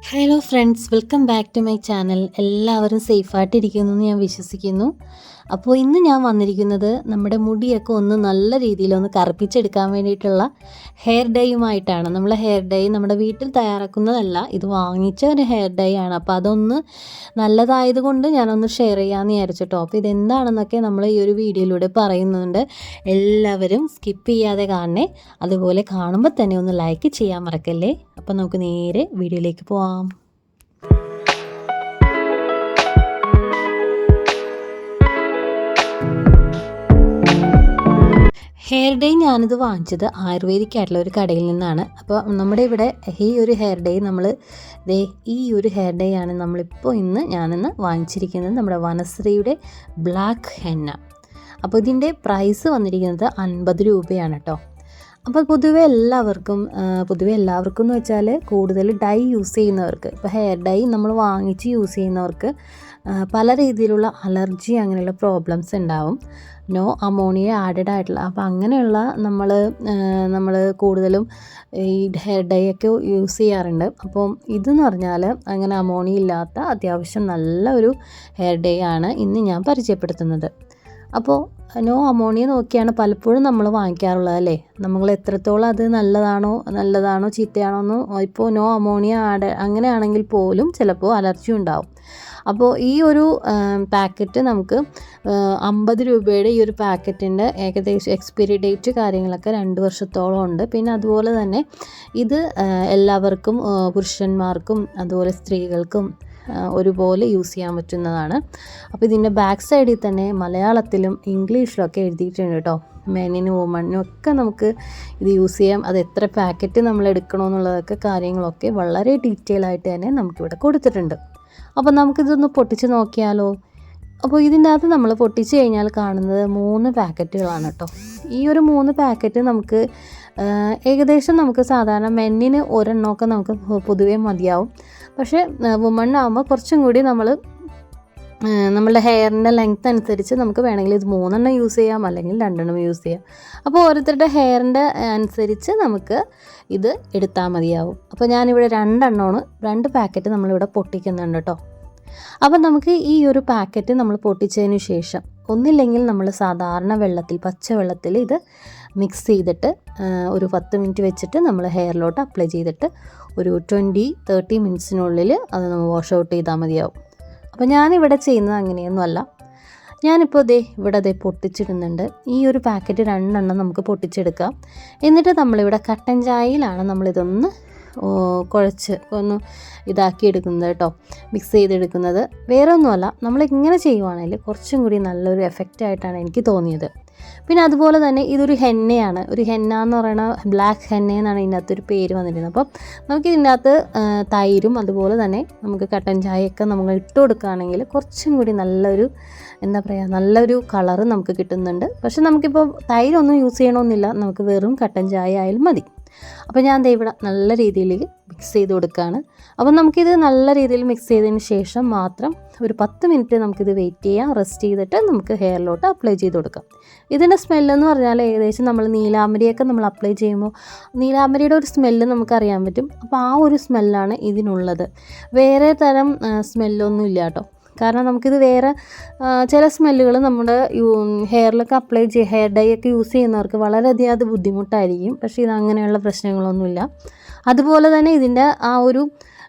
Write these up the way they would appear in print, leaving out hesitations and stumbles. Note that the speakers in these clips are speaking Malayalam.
Hello friends, welcome back to my channel. എല്ലാവരും സേഫായിട്ടിരിക്കുന്നു എന്ന് ഞാൻ വിശ്വസിക്കുന്നു. അപ്പോൾ ഇന്ന് ഞാൻ വന്നിരിക്കുന്നത് നമ്മുടെ മുടിയൊക്കെ ഒന്ന് നല്ല രീതിയിലൊന്ന് കറുപ്പിച്ചെടുക്കാൻ വേണ്ടിയിട്ടുള്ള ഹെയർ ഡൈയുമായിട്ടാണ്. നമ്മൾ ഹെയർ ഡൈ നമ്മുടെ വീട്ടിൽ തയ്യാറാക്കുന്നതല്ല, ഇത് വാങ്ങിച്ച ഒരു ഹെയർ ഡൈ ആണ്. അപ്പോൾ അതൊന്ന് നല്ലതായതുകൊണ്ട് ഞാനൊന്ന് ഷെയർ ചെയ്യാമെന്ന് വിചാരിച്ചിട്ടോ. അപ്പോൾ ഇതെന്താണെന്നൊക്കെ നമ്മൾ ഈ ഒരു വീഡിയോയിലൂടെ പറയുന്നുണ്ട്. എല്ലാവരും സ്കിപ്പ് ചെയ്യാതെ കാണണേ. അതുപോലെ കാണുമ്പോൾ തന്നെ ഒന്ന് ലൈക്ക് ചെയ്യാൻ മറക്കല്ലേ. അപ്പോൾ നമുക്ക് നേരെ വീഡിയോയിലേക്ക് പോവാം. ഹെയർ ഡൈ ഞാനിത് വാങ്ങിച്ചത് ആയുർവേദിക് ആയിട്ടുള്ള ഒരു കടയിൽ നിന്നാണ്. അപ്പോൾ നമ്മുടെ ഇവിടെ ഈ ഒരു ഹെയർ ഡൈ ഈ ഒരു ഹെയർ ഡൈ ആണ് ഞാനിന്ന് വാങ്ങിച്ചിരിക്കുന്നത്. നമ്മുടെ വനശ്രീയുടെ ബ്ലാക്ക് ഹെന്ന. അപ്പോൾ ഇതിൻ്റെ പ്രൈസ് വന്നിരിക്കുന്നത് 50 രൂപയാണ് കേട്ടോ. അപ്പോൾ പൊതുവെ എല്ലാവർക്കും എന്ന് വെച്ചാൽ കൂടുതൽ ഡൈ യൂസ് ചെയ്യുന്നവർക്ക്, ഇപ്പോൾ ഹെയർ ഡൈ നമ്മൾ വാങ്ങിച്ച് യൂസ് ചെയ്യുന്നവർക്ക് പല രീതിയിലുള്ള അലർജി അങ്ങനെയുള്ള പ്രോബ്ലംസ് ഉണ്ടാവും. നോ അമോണിയ ആഡഡ് ആയിട്ടുള്ള, അപ്പോൾ അങ്ങനെയുള്ള നമ്മൾ കൂടുതലും ഈ ഹെയർ ഡൈ ഒക്കെ യൂസ് ചെയ്യാറുണ്ട്. അപ്പോൾ ഇതെന്ന് പറഞ്ഞാൽ അങ്ങനെ അമോണിയ ഇല്ലാത്ത അത്യാവശ്യം നല്ല ഒരു ഹെയർ ഡൈ ആണ് ഇന്ന് ഞാൻ പരിചയപ്പെടുത്തുന്നത്. അപ്പോൾ നോ അമോണിയ നോക്കിയാണ് പലപ്പോഴും നമ്മൾ വാങ്ങിക്കാറുള്ളത് അല്ലേ. നമ്മൾ എത്രത്തോളം അത് നല്ലതാണോ ചീത്തയാണോ എന്ന് ഇപ്പോൾ നോ അമോണിയ അങ്ങനെയാണെങ്കിൽ പോലും ചിലപ്പോൾ അലർജി ഉണ്ടാവും. അപ്പോൾ ഈ ഒരു പാക്കറ്റ് നമുക്ക് 50 രൂപയുടെ ഈ ഒരു പാക്കറ്റിൻ്റെ ഏകദേശം എക്സ്പയറി ഡേറ്റ് കാര്യങ്ങളൊക്കെ 2 വർഷത്തോളം ഉണ്ട്. പിന്നെ അതുപോലെ തന്നെ ഇത് എല്ലാവർക്കും, പുരുഷന്മാർക്കും അതുപോലെ സ്ത്രീകൾക്കും ഒരുപോലെ യൂസ് ചെയ്യാൻ പറ്റുന്നതാണ്. അപ്പോൾ ഇതിൻ്റെ ബാക്ക് സൈഡിൽ തന്നെ മലയാളത്തിലും ഇംഗ്ലീഷിലൊക്കെ എഴുതിയിട്ടുണ്ട് കേട്ടോ. മെനിനും വുമണിനും ഒക്കെ നമുക്ക് ഇത് യൂസ് ചെയ്യാം. അത് എത്ര പാക്കറ്റ് നമ്മൾ എടുക്കണമെന്നുള്ളതൊക്കെ കാര്യങ്ങളൊക്കെ വളരെ ഡീറ്റെയിൽ ആയിട്ട് തന്നെ നമുക്കിവിടെ കൊടുത്തിട്ടുണ്ട്. അപ്പോൾ നമുക്കിതൊന്ന് പൊട്ടിച്ച് നോക്കിയാലോ. അപ്പോൾ ഇതിൻ്റെ അകത്ത് നമ്മൾ പൊട്ടിച്ച് കഴിഞ്ഞാൽ കാണുന്നത് 3 പാക്കറ്റുകളാണ് കേട്ടോ. ഈ ഒരു 3 പാക്കറ്റ് നമുക്ക് ഏകദേശം നമുക്ക് സാധാരണ മെന്നിന് ഒരെണ്ണമൊക്കെ നമുക്ക് പൊതുവേ മതിയാവും. പക്ഷേ വുമണ്ണാകുമ്പോൾ കുറച്ചും കൂടി നമ്മളുടെ ഹെയറിൻ്റെ ലെങ്ത്ത് അനുസരിച്ച് നമുക്ക് വേണമെങ്കിൽ ഇത് 3 എണ്ണം യൂസ് ചെയ്യാം, അല്ലെങ്കിൽ 2 എണ്ണം യൂസ് ചെയ്യാം. അപ്പോൾ ഓരോരുത്തരുടെ ഹെയറിൻ്റെ അനുസരിച്ച് നമുക്ക് ഇത് എടുത്താൽ മതിയാവും. അപ്പോൾ ഞാനിവിടെ 2 പാക്കറ്റ് നമ്മളിവിടെ പൊട്ടിക്കുന്നുണ്ട് കേട്ടോ. അപ്പം നമുക്ക് ഈ ഒരു പാക്കറ്റ് നമ്മൾ പൊട്ടിച്ചതിന് ശേഷം ഒന്നില്ലെങ്കിൽ നമ്മൾ സാധാരണ പച്ചവെള്ളത്തിൽ ഇത് മിക്സ് ചെയ്തിട്ട് ഒരു 10 മിനിറ്റ് വെച്ചിട്ട് നമ്മൾ ഹെയറിലോട്ട് അപ്ലൈ ചെയ്തിട്ട് ഒരു 20-30 മിനിറ്റ്സിനുള്ളിൽ അത് നമ്മൾ വാഷ് ഔട്ട് ചെയ്താൽ മതിയാവും. അപ്പോൾ ഞാനിവിടെ ചെയ്യുന്നത് അങ്ങനെയൊന്നുമല്ല. ഞാനിപ്പോൾ ഇവിടെ പൊട്ടിച്ചിടുന്നുണ്ട്. ഈ ഒരു പാക്കറ്റ് 2 എണ്ണം നമുക്ക് പൊട്ടിച്ചെടുക്കാം. എന്നിട്ട് നമ്മളിവിടെ കട്ടൻ ചായയിലാണ് നമ്മളിതൊന്ന് കുഴച്ച് ഒന്ന് ഇതാക്കി എടുക്കുന്നത് കേട്ടോ, മിക്സ് ചെയ്തെടുക്കുന്നത്. വേറെ ഒന്നുമല്ല, നമ്മളിങ്ങനെ ചെയ്യുവാണെങ്കിൽ കുറച്ചും കൂടി നല്ലൊരു എഫക്റ്റായിട്ടാണ് എനിക്ക് തോന്നിയത്. പിന്നെ അതുപോലെ തന്നെ ഇതൊരു ഹെന്നയാണ്. ഒരു ഹെന്ന എന്ന് പറയുന്ന ബ്ലാക്ക് ഹെന്ന എന്നാണ് ഇതിൻ്റെ അകത്തൊരു പേര് വന്നിരുന്നത്. അപ്പം നമുക്ക് ഇതിൻ്റെ അകത്ത് തൈരും അതുപോലെ തന്നെ നമുക്ക് കട്ടൻ ചായയൊക്കെ നമ്മൾ ഇട്ട് കൊടുക്കുകയാണെങ്കിൽ കുറച്ചും കൂടി നല്ലൊരു കളറ് നമുക്ക് കിട്ടുന്നുണ്ട്. പക്ഷെ നമുക്കിപ്പോൾ തൈരൊന്നും യൂസ് ചെയ്യണമെന്നില്ല, നമുക്ക് വെറും കട്ടൻ ചായ ആയാലും മതി. അപ്പോൾ ഞാൻ ഇവിടെ നല്ല രീതിയിൽ മിക്സ് ചെയ്ത് കൊടുക്കുകയാണ്. അപ്പോൾ നമുക്കിത് നല്ല രീതിയിൽ മിക്സ് ചെയ്തതിന് ശേഷം മാത്രം ഒരു 10 മിനിറ്റ് നമുക്കിത് വെയിറ്റ് ചെയ്യാം. റെസ്റ്റ് ചെയ്തിട്ട് നമുക്ക് ഹെയറിലോട്ട് അപ്ലൈ ചെയ്ത് കൊടുക്കാം. ഇതിൻ്റെ സ്മെല്ലെന്ന് പറഞ്ഞാൽ ഏകദേശം നമ്മൾ നീലാംബരിയൊക്കെ നമ്മൾ അപ്ലൈ ചെയ്യുമ്പോൾ നീലാംബരിയുടെ ഒരു സ്മെല്ല് നമുക്കറിയാൻ പറ്റും. അപ്പോൾ ആ ഒരു സ്മെല്ലാണ് ഇതിനുള്ളത്. വേറെ തരം സ്മെല്ലൊന്നും ഇല്ല കേട്ടോ. കാരണം നമുക്കിത് വേറെ ചില സ്മെല്ലുകൾ നമ്മുടെ ഹെയറിലൊക്കെ ഹെയർ ഡൈ ഒക്കെ യൂസ് ചെയ്യുന്നവർക്ക് വളരെയധികം അത് ബുദ്ധിമുട്ടായിരിക്കും. പക്ഷേ ഇത് അങ്ങനെയുള്ള പ്രശ്നങ്ങളൊന്നുമില്ല. അതുപോലെ തന്നെ ഇതിൻ്റെ ആ ഒരു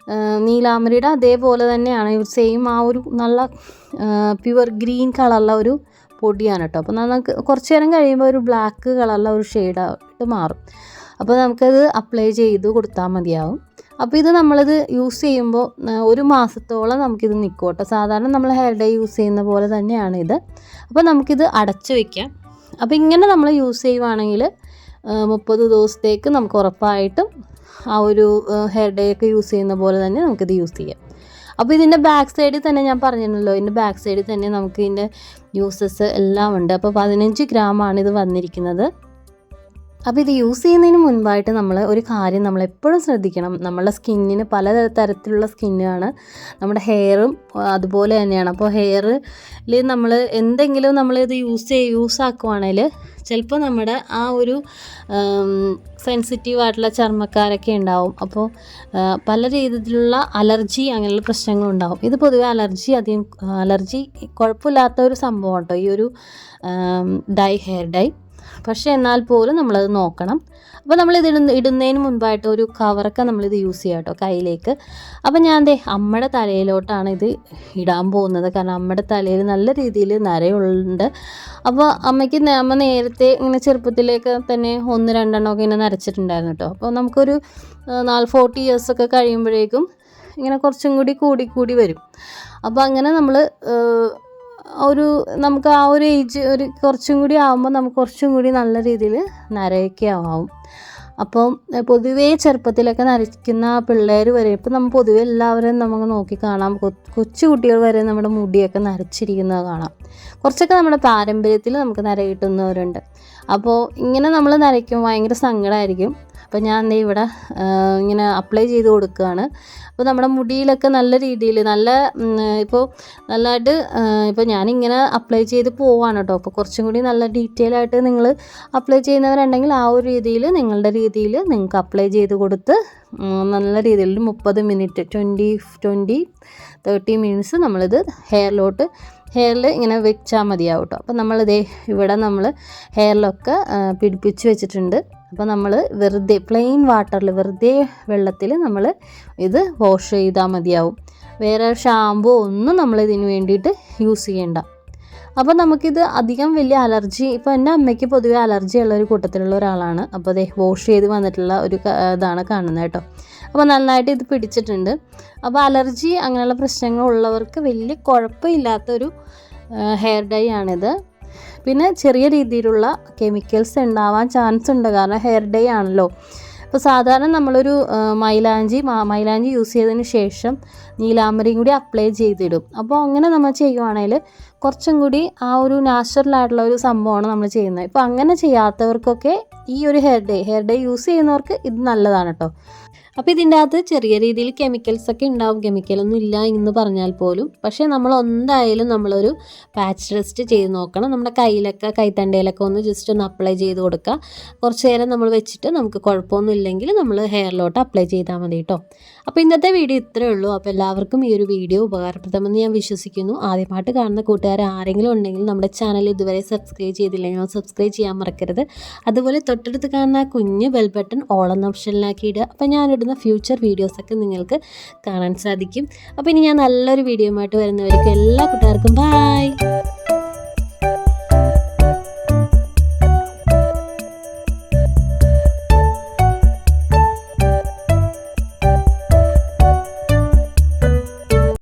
നീലാംബരിയുടെ അതേപോലെ തന്നെയാണ് സെയിം ആ ഒരു നല്ല പ്യുവർ ഗ്രീൻ കളറുള്ള ഒരു പൊടിയാണ് കേട്ടോ. അപ്പോൾ നമുക്ക് കുറച്ച് നേരം കഴിയുമ്പോൾ ഒരു ബ്ലാക്ക് കളറുള്ള ഒരു ഷെയ്ഡായിട്ട് മാറും. അപ്പോൾ നമുക്കത് അപ്ലൈ ചെയ്ത് കൊടുത്താൽ മതിയാവും. അപ്പോൾ ഇത് നമ്മളിത് യൂസ് ചെയ്യുമ്പോൾ 1 മാസത്തോളം നമുക്കിത് നിൽക്കും കേട്ടോ. സാധാരണ നമ്മൾ ഹെയർ ഡൈ യൂസ് ചെയ്യുന്ന പോലെ തന്നെയാണ് ഇത്. അപ്പോൾ നമുക്കിത് അടച്ച് വയ്ക്കാം. അപ്പോൾ ഇങ്ങനെ നമ്മൾ യൂസ് ചെയ്യുവാണെങ്കിൽ 30 ദിവസത്തേക്ക് നമുക്ക് ഉറപ്പായിട്ടും ആ ഒരു ഹെയർ ഡൈ ഒക്കെ യൂസ് ചെയ്യുന്ന പോലെ തന്നെ നമുക്കിത് യൂസ് ചെയ്യാം. അപ്പോൾ ഇതിൻ്റെ ബാക്ക് സൈഡിൽ തന്നെ ഞാൻ പറഞ്ഞിരുന്നല്ലോ, ഇതിൻ്റെ ബാക്ക് സൈഡിൽ തന്നെ നമുക്ക് ഇതിൻ്റെ യൂസസ് എല്ലാം ഉണ്ട്. അപ്പോൾ 15 ഗ്രാമാണ് ഇത് വന്നിരിക്കുന്നത്. അപ്പോൾ ഇത് യൂസ് ചെയ്യുന്നതിന് മുൻപായിട്ട് നമ്മൾ ഒരു കാര്യം നമ്മളെപ്പോഴും ശ്രദ്ധിക്കണം. നമ്മളുടെ സ്കിന്നിന് പല തരത്തിലുള്ള സ്കിന്നാണ്, നമ്മുടെ ഹെയറും അതുപോലെ തന്നെയാണ്. അപ്പോൾ ഹെയറിൽ നമ്മൾ എന്തെങ്കിലും നമ്മളിത് യൂസ് ആക്കുവാണെങ്കിൽ ചിലപ്പോൾ നമ്മുടെ ആ ഒരു സെൻസിറ്റീവായിട്ടുള്ള ചർമ്മക്കാരൊക്കെ ഉണ്ടാവും. അപ്പോൾ പല രീതിയിലുള്ള അലർജി അങ്ങനെയുള്ള പ്രശ്നങ്ങളുണ്ടാവും. ഇത് പൊതുവെ അലർജി കുഴപ്പമില്ലാത്ത ഒരു സംഭവം കേട്ടോ ഈ ഒരു ഹെയർ ഡൈ. പക്ഷേ എന്നാൽ പോലും നമ്മളത് നോക്കണം. അപ്പോൾ നമ്മളിത് ഇടുന്നതിന് മുൻപായിട്ട് ഒരു കവറൊക്കെ നമ്മളിത് യൂസ് ചെയ്യാം കേട്ടോ കയ്യിലേക്ക്. അപ്പോൾ ഞാൻ അമ്മയുടെ തലയിലോട്ടാണ് ഇത് ഇടാൻ പോകുന്നത്. കാരണം അമ്മയുടെ തലയിൽ നല്ല രീതിയിൽ നരയുണ്ട്. അപ്പോൾ അമ്മ നേരത്തെ ഇങ്ങനെ ചെറുപ്പത്തിലേക്ക് തന്നെ 1-2 എണ്ണമൊക്കെ ഇങ്ങനെ നരച്ചിട്ടുണ്ടായിരുന്നു കേട്ടോ. അപ്പോൾ നമുക്കൊരു 40 ഇയേഴ്സൊക്കെ കഴിയുമ്പോഴേക്കും ഇങ്ങനെ കുറച്ചും കൂടി വരും. അപ്പോൾ അങ്ങനെ നമ്മൾ നമുക്ക് ആ ഒരു ഏജ് കുറച്ചും കൂടി ആകുമ്പോൾ നമുക്ക് കുറച്ചും കൂടി നല്ല രീതിയിൽ നരയൊക്കെ ആവും. അപ്പം പൊതുവേ ചെറുപ്പത്തിലൊക്കെ നരയ്ക്കുന്ന പിള്ളേർ വരെ ഇപ്പം നമ്മൾ പൊതുവെ എല്ലാവരും നമുക്ക് നോക്കി കാണാം. കൊച്ചു കുട്ടികൾ വരെ നമ്മുടെ മുടിയൊക്കെ നരച്ചിരിക്കുന്നത് കാണാം. കുറച്ചൊക്കെ നമ്മുടെ പാരമ്പര്യത്തിൽ നമുക്ക് നര കിട്ടുന്നവരുണ്ട്. അപ്പോൾ ഇങ്ങനെ നമ്മൾ നരയ്ക്കുമ്പോൾ ഭയങ്കര സങ്കടമായിരിക്കും. അപ്പോൾ ഞാൻ ഇവിടെ ഇങ്ങനെ അപ്ലൈ ചെയ്ത് കൊടുക്കുകയാണ്. അപ്പോൾ നമ്മുടെ മുടിയിലൊക്കെ നല്ല രീതിയിൽ ഇപ്പോൾ നല്ലതായിട്ട് ഇപ്പോൾ ഞാനിങ്ങനെ അപ്ലൈ ചെയ്ത് പോവാണ് കേട്ടോ. അപ്പോൾ കുറച്ചും കൂടി നല്ല ഡീറ്റെയിൽ ആയിട്ട് നിങ്ങൾ അപ്ലൈ ചെയ്യുന്നവരുണ്ടെങ്കിൽ ആ ഒരു രീതിയിൽ നിങ്ങളുടെ രീതിയിൽ നിങ്ങൾക്ക് അപ്ലൈ ചെയ്ത് കൊടുത്ത് നല്ല രീതിയിൽ 30 മിനിറ്റ് 20-30 മിനിറ്റ്സ് നമ്മളിത് ഹെയറിൽ ഇങ്ങനെ വെച്ചാൽ മതിയാവും കേട്ടോ. അപ്പോൾ ഇവിടെ നമ്മൾ ഹെയറിലൊക്കെ പിടിപ്പിച്ച് വെച്ചിട്ടുണ്ട്. അപ്പോൾ നമ്മൾ വെറുതെ പ്ലെയിൻ വാട്ടറിൽ വെള്ളത്തിൽ നമ്മൾ ഇത് വാഷ് ചെയ്താൽ മതിയാവും. വേറെ ഷാമ്പൂ ഒന്നും നമ്മളിതിന് വേണ്ടിയിട്ട് യൂസ് ചെയ്യേണ്ട. അപ്പോൾ നമുക്കിത് അധികം വലിയ അലർജി, ഇപ്പോൾ എൻ്റെ അമ്മയ്ക്ക് പൊതുവെ അലർജി ഉള്ളൊരു കൂട്ടത്തിലുള്ള ഒരാളാണ്. അപ്പോൾ വാഷ് ചെയ്ത് വന്നിട്ടുള്ള ഒരു ഇതാണ് കാണുന്നത് കേട്ടോ. അപ്പോൾ നന്നായിട്ട് ഇത് പിടിച്ചിട്ടുണ്ട്. അപ്പോൾ അലർജി അങ്ങനെയുള്ള പ്രശ്നങ്ങളുള്ളവർക്ക് വലിയ കുഴപ്പമില്ലാത്തൊരു ഹെയർ ഡൈ ആണിത്. പിന്നെ ചെറിയ രീതിയിലുള്ള കെമിക്കൽസ് ഉണ്ടാവാൻ ചാൻസ് ഉണ്ട്, കാരണം ഹെയർ ഡൈ ആണല്ലോ. അപ്പോൾ സാധാരണ നമ്മളൊരു മൈലാഞ്ചി യൂസ് ചെയ്തതിന് ശേഷം നീലാംബരിയും കൂടി അപ്ലൈ ചെയ്തിടും. അപ്പോൾ അങ്ങനെ നമ്മൾ ചെയ്യുവാണെങ്കിൽ കുറച്ചും കൂടി ആ ഒരു നാച്ചുറലായിട്ടുള്ള ഒരു സംഭവമാണ് നമ്മൾ ചെയ്യുന്നത്. ഇപ്പോൾ അങ്ങനെ ചെയ്യാത്തവർക്കൊക്കെ ഈ ഒരു ഹെയർ ഡൈ യൂസ് ചെയ്യുന്നവർക്ക് ഇത് നല്ലതാണ് കേട്ടോ. അപ്പോൾ ഇതിൻ്റെ അകത്ത് ചെറിയ രീതിയിൽ കെമിക്കൽസൊക്കെ ഉണ്ടാവും. കെമിക്കലൊന്നും ഇല്ല എന്ന് പറഞ്ഞാൽ പോലും, പക്ഷേ നമ്മൾ എന്തായാലും നമ്മളൊരു പാച്ച് ടെസ്റ്റ് ചെയ്ത് നോക്കണം. നമ്മുടെ കൈത്തണ്ടയിലൊക്കെ ഒന്ന് ജസ്റ്റ് ഒന്ന് അപ്ലൈ ചെയ്ത് കൊടുക്കുക. കുറച്ച് നേരം നമ്മൾ വെച്ചിട്ട് നമുക്ക് കുഴപ്പമൊന്നും ഇല്ലെങ്കിൽ നമ്മൾ ഹെയറിലോട്ട് അപ്ലൈ ചെയ്താൽ മതി കേട്ടോ. അപ്പോൾ ഇന്നത്തെ വീഡിയോ ഇത്രയേ ഉള്ളൂ. അപ്പോൾ എല്ലാവർക്കും ഈ ഒരു വീഡിയോ ഉപകാരപ്രദമെന്ന് ഞാൻ വിശ്വസിക്കുന്നു. ആദ്യമായിട്ട് കാണുന്ന കൂട്ടുകാർ ആരെങ്കിലും ഉണ്ടെങ്കിൽ നമ്മുടെ ചാനൽ ഇതുവരെ സബ്സ്ക്രൈബ് ചെയ്തില്ലെങ്കിൽ സബ്സ്ക്രൈബ് ചെയ്യാൻ മറക്കരുത്. അതുപോലെ തൊട്ടടുത്ത് കാണുന്ന കുഞ്ഞ് ബെൽ ബട്ടൺ ഓൾ എന്ന ഓപ്ഷനിലാക്കി ഇടുക. അപ്പോൾ ഞാനിടുന്ന ഫ്യൂച്ചർ വീഡിയോസൊക്കെ നിങ്ങൾക്ക് കാണാൻ സാധിക്കും. അപ്പോൾ ഇനി ഞാൻ നല്ലൊരു വീഡിയോ ആയിട്ട് വരുന്നവർക്ക് എല്ലാ കൂട്ടുകാർക്കും ബൈ.